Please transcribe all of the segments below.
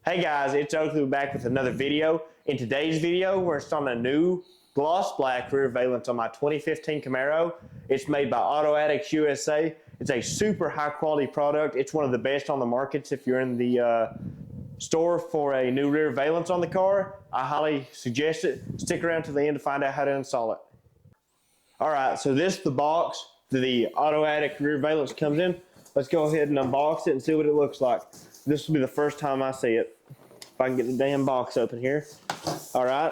Hey guys, it's Oakley back with another video. In today's video, we're installing a new gloss black rear valance on my 2015 Camaro. It's made by Addicts USA. It's a super high quality product. It's one of the best on the markets if you're in the store for a new rear valance on the car. I highly suggest it. Stick around to the end to find out how to install it. All right, so this is the box that the Addicts rear valance comes in. Let's go ahead and unbox it and see what it looks like. This will be the first time I see it. If I can get the damn box open here. All right.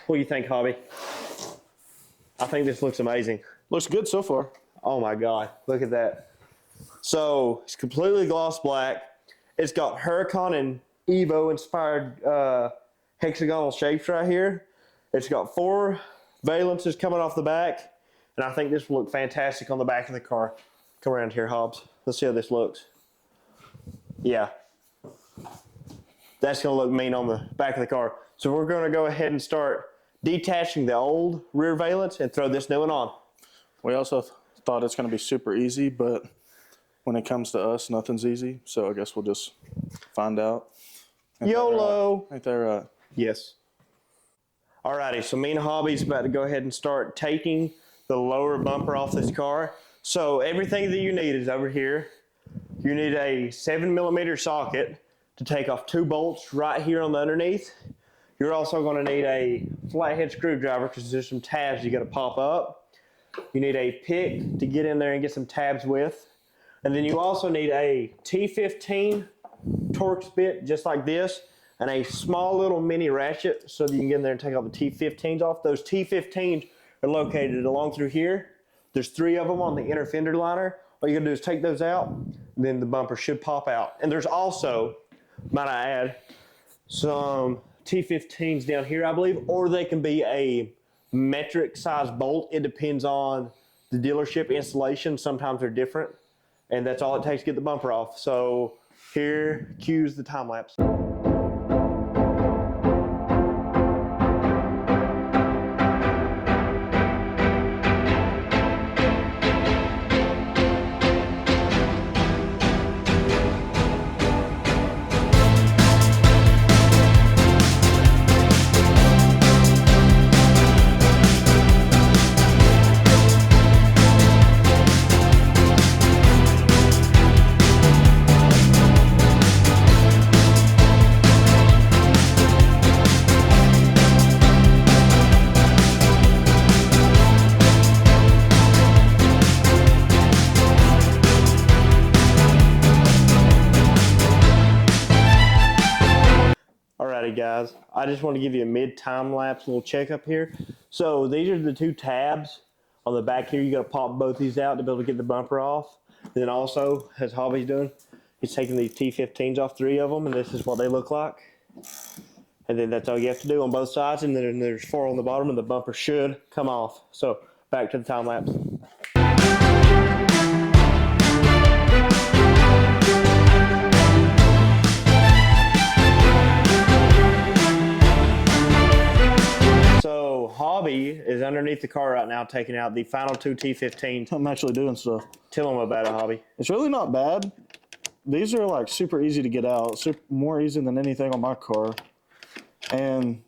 What do you think, Hobbie? I think this looks amazing. Looks good so far. Oh my God, look at that. So it's completely gloss black. It's got Huracan and Evo inspired hexagonal shapes right here. It's got 4 valances coming off the back. And I think this will look fantastic on the back of the car. Come around here, Hobbs. Let's see how this looks. Yeah. That's gonna look mean on the back of the car. So we're gonna go ahead and start detaching the old rear valance and throw this new one on. We also thought it's gonna be super easy, but when it comes to us, nothing's easy. So I guess we'll just find out. YOLO. Ain't that right? Yes. Alrighty, so me and Hobbie's about to go ahead and start taking the lower bumper off this car. So everything that you need is over here. You need a 7mm socket to take off 2 bolts right here on the underneath. You're also going to need a flathead screwdriver because there's some tabs you got to pop up. You need a pick to get in there and get some tabs with. And then you also need a T15 Torx bit just like this and a small little mini ratchet so that you can get in there and take all the T15s off. Those T15s are located along through here. There's 3 of them on the inner fender liner. All you gotta do is take those out, then the bumper should pop out. And there's also, might I add, some T15s down here, I believe, or they can be a metric size bolt. It depends on the dealership installation. Sometimes they're different, and that's all it takes to get the bumper off. So here, cues the time lapse. Alrighty guys, I just want to give you a mid-time lapse little checkup here. So these are the 2 tabs on the back here. You got to pop both these out to be able to get the bumper off. And then also, as Hobbie's doing, he's taking these T15s off 3 of them, and this is what they look like. And then that's all you have to do on both sides, and then there's 4 on the bottom, and the bumper should come off. So back to the time lapse. Hobbie is underneath the car right now taking out the final 2 T15s. I'm actually doing stuff. Tell them about it, Hobbie. It's really not bad. These are like super easy to get out. More easy than anything on my car. And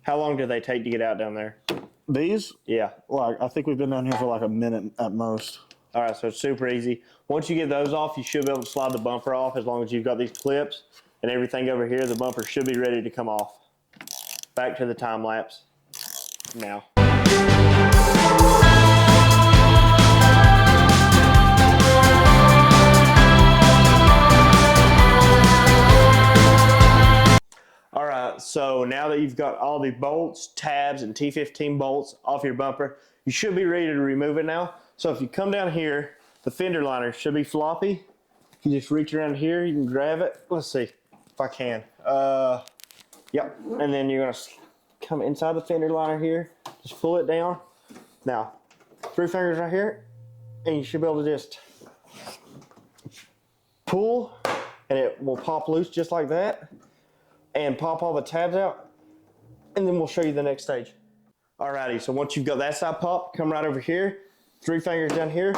how long do they take to get out down there? These? Yeah. Like I think we've been down here for like a minute at most. All right, so it's super easy. Once you get those off, you should be able to slide the bumper off as long as you've got these clips and everything over here. The bumper should be ready to come off. Back to the time lapse. Now. All right, so now that you've got all the bolts, tabs, and T15 bolts off your bumper, you should be ready to remove it now. So if you come down here, the fender liner should be floppy. You just reach around here, you can grab it. Let's see if I can. Yep, and then you're gonna come inside the fender liner here, just pull it down. Now, 3 fingers right here, and you should be able to just pull, and it will pop loose just like that, and pop all the tabs out, and then we'll show you the next stage. Alrighty, so once you've got that side popped, come right over here, 3 fingers down here.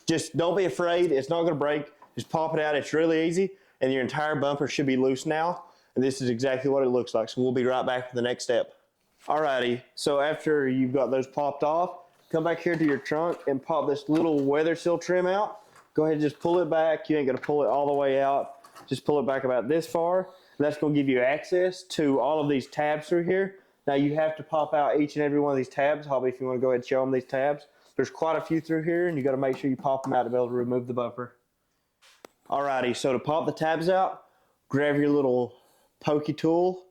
Just don't be afraid, it's not gonna break. Just pop it out, it's really easy. and your entire bumper should be loose now. And this is exactly what it looks like. So we'll be right back for the next step. Alrighty, so after you've got those popped off, come back here to your trunk and pop this little weather seal trim out. Go ahead and just pull it back. You ain't gonna pull it all the way out. Just pull it back about this far. And that's gonna give you access to all of these tabs through here. Now you have to pop out each and every one of these tabs. Hobbie, if you wanna go ahead and show them these tabs. There's quite a few through here, and you gotta make sure you pop them out to be able to remove the bumper. Alrighty, so to pop the tabs out, grab your little pokey tool.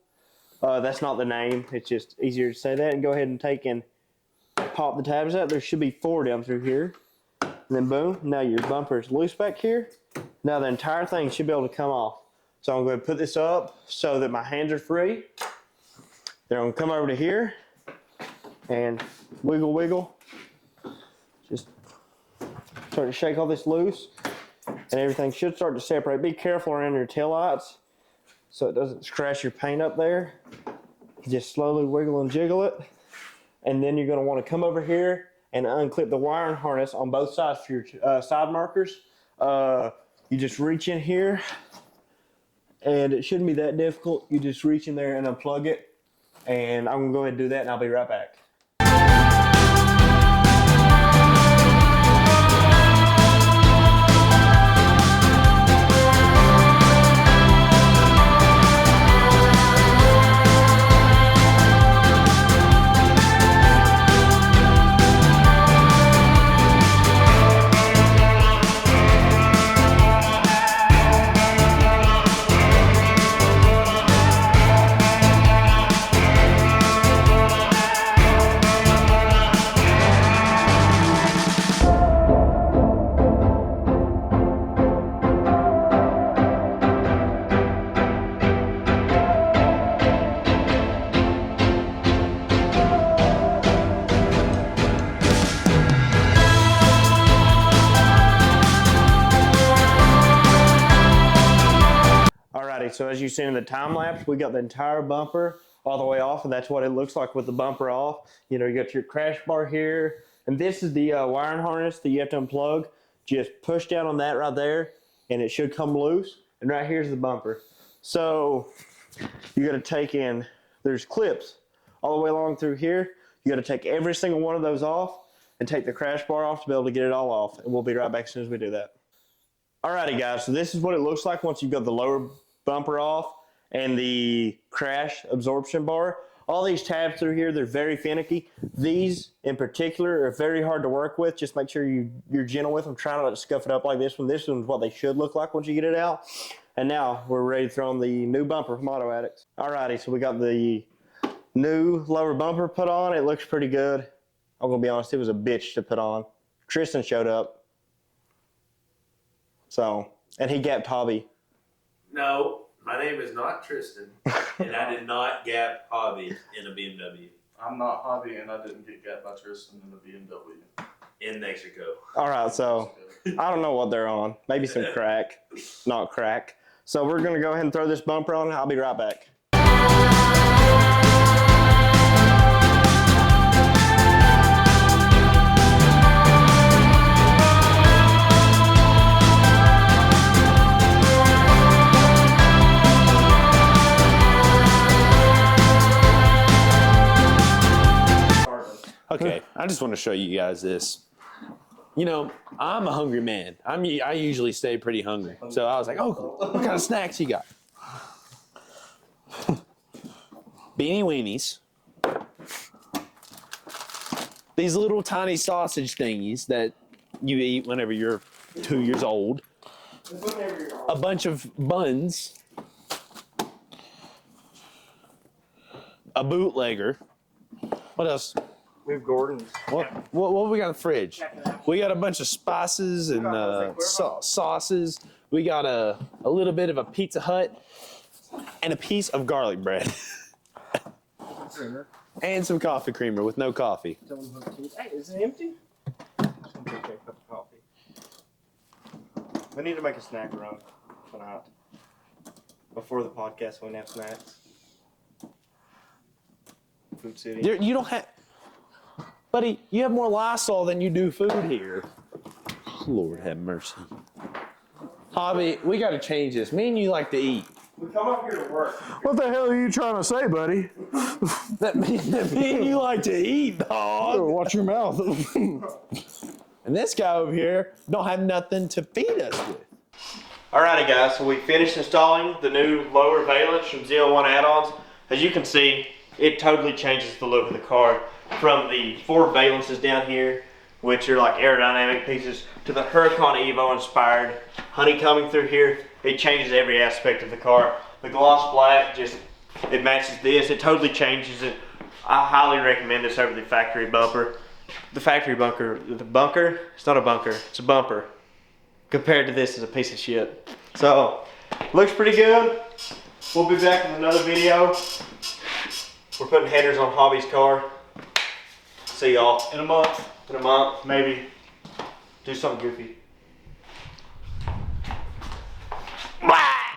That's not the name, it's just easier to say that. And go ahead and take and pop the tabs out. There should be 4 down through here. And then boom, now your bumper is loose back here. Now the entire thing should be able to come off. So I'm going to put this up so that my hands are free. Then I'm going to come over to here and wiggle, wiggle. Just start to shake all this loose and everything should start to separate. Be careful around your taillights so it doesn't scratch your paint up there. Just slowly wiggle and jiggle it. And then you're going to want to come over here and unclip the wiring harness on both sides for your side markers. You just reach in here, and it shouldn't be that difficult. You just reach in there and unplug it. And I'm going to go ahead and do that, and I'll be right back. So as you've seen in the time lapse, we got the entire bumper all the way off, and that's what it looks like with the bumper off. You know, you got your crash bar here, and this is the wiring harness that you have to unplug. Just push down on that right there, and it should come loose. And right here's the bumper. So you got to take in, there's clips all the way along through here. You got to take every single one of those off and take the crash bar off to be able to get it all off. And we'll be right back as soon as we do that. Alrighty guys, so this is what it looks like once you've got the lower bumper off and the crash absorption bar. All these tabs through here, they're very finicky. These in particular are very hard to work with. Just make sure you're gentle with them. Try not to scuff it up like this one. This one's what they should look like once you get it out. And now we're ready to throw on the new bumper from Auto Addicts. Alrighty, so we got the new lower bumper put on. It looks pretty good. I'm gonna be honest, it was a bitch to put on. Tristin showed up. So, and he gapped Hobbie. No, my name is not Tristin, and I did not gap Hobbie in a BMW. I'm not Hobbie, and I didn't get gapped by Tristin in the BMW. In Mexico. All right, so I don't know what they're on. Maybe some crack, not crack. So we're gonna go ahead and throw this bumper on. I'll be right back. Okay, I just want to show you guys this. You know, I'm a hungry man. I usually stay pretty hungry. So I was like, oh, what kind of snacks you got? Beanie Weenies. These little tiny sausage thingies that you eat whenever you're 2 years old. A bunch of buns. A bootlegger. What else? We have Gordon's. What we got in the fridge? We got a bunch of spices and sauces. We got a little bit of a Pizza Hut and a piece of garlic bread. And some coffee creamer with no coffee. Hey, is it empty? We need to make a snack run tonight. Before the podcast, we can have snacks. Food City. You don't have... Buddy, you have more Lysol than you do food here. Lord have mercy. Hobbie, we got to change this. Me and you like to eat. We come up here to work. What the hell are you trying to say, buddy? That me and you like to eat, dog. Watch your mouth. And this guy over here don't have nothing to feed us with. Alrighty guys, so we finished installing the new lower valance from Z01 add-ons. As you can see, it totally changes the look of the car from the 4 valances down here, which are like aerodynamic pieces, to the Huracan Evo inspired honeycombing through here. It changes every aspect of the car. The gloss black just, it matches this. It totally changes it. I highly recommend this over the factory bumper. The factory bunker, it's not a bunker, it's a bumper. Compared to this is a piece of shit. So, looks pretty good. We'll be back with another video. We're putting headers on Hobbie's car. See y'all in a month. In a month, maybe. Do something goofy. Wow.